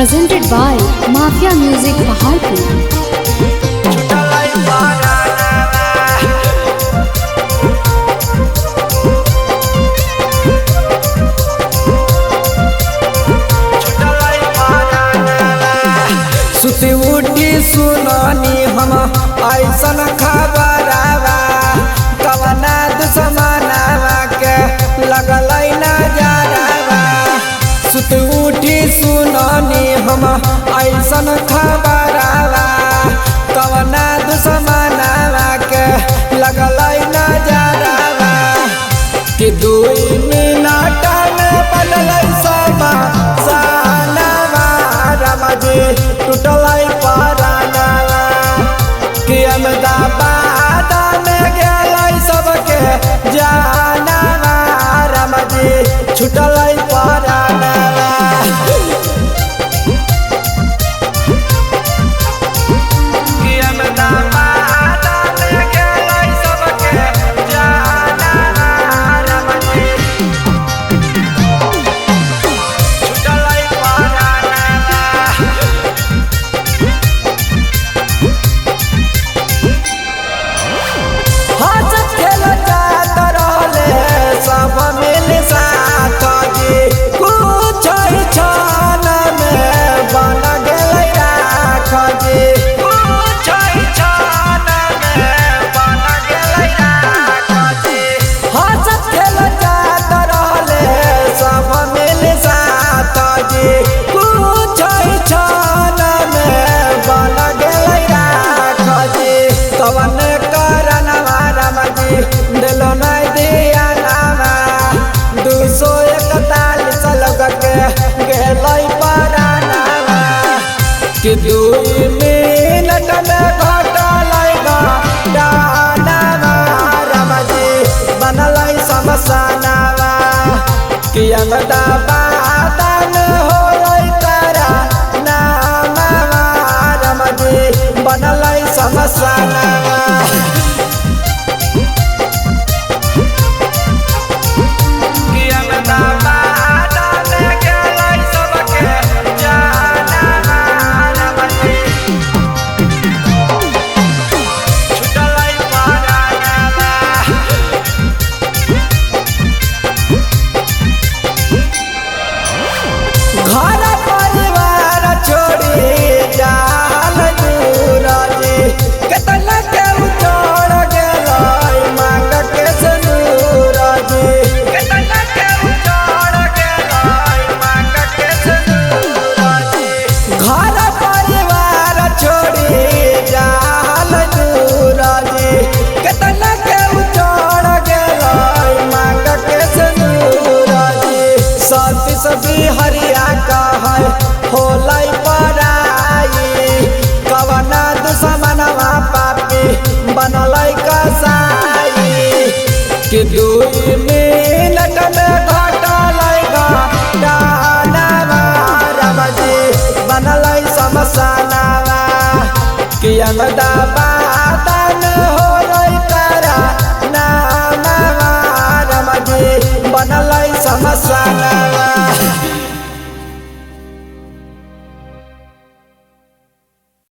presented by Mafia Music Pahalpur. सुती उठी सुनानी हम ऐसन खबरवा कवना दुश्मनवा के लगल नजरवा। सुती उठी सुनानी हम ऐसन खबरवा कवना दुश्मनवा के लगल नजरवा कि 2 मिनट में बनल टूटल परानवा कि अहमदाबाद में गेल सबके जानवा राम जी छूटल परानवा। कि अहमदाबाद में गेल सबके जानवा राम जी छूटल परानवा। सब मिल साथ जी कुछ छान में बन गए राख जी कुछ छान में बन गए राख जी। हंस खेल जात रहले सब मिल साथ जी कुछ छान में बन गए राख जी। कवन करनवा राम जी दिलो नहीं दिया 241 लोग के गेलै परानवा कि 2 मिनट में घटल डानवा राम जी बनल शमशानवा कि अहमदाबाद में होलै तारा नामवा राम जी बनल शमशानवा। घर परिवार छोड़ी जाल दूर जी केतना के उजड़ गेलै मांग के सिंदूर जी केतना के उजड़ गेलै मांग के सिंदूर जी। घर परिवार छोड़ी जाल दूर जी केतना के उजड़ गेलै मांग के सिंदूर जी। सती सभी हरिया कहै होलै पराई कवना दुश्मनवा पापी बनलै कसाई कि 2 मिनट में घटल डानवा राम जी बनलै शमशानवा कि अहमदाबाद में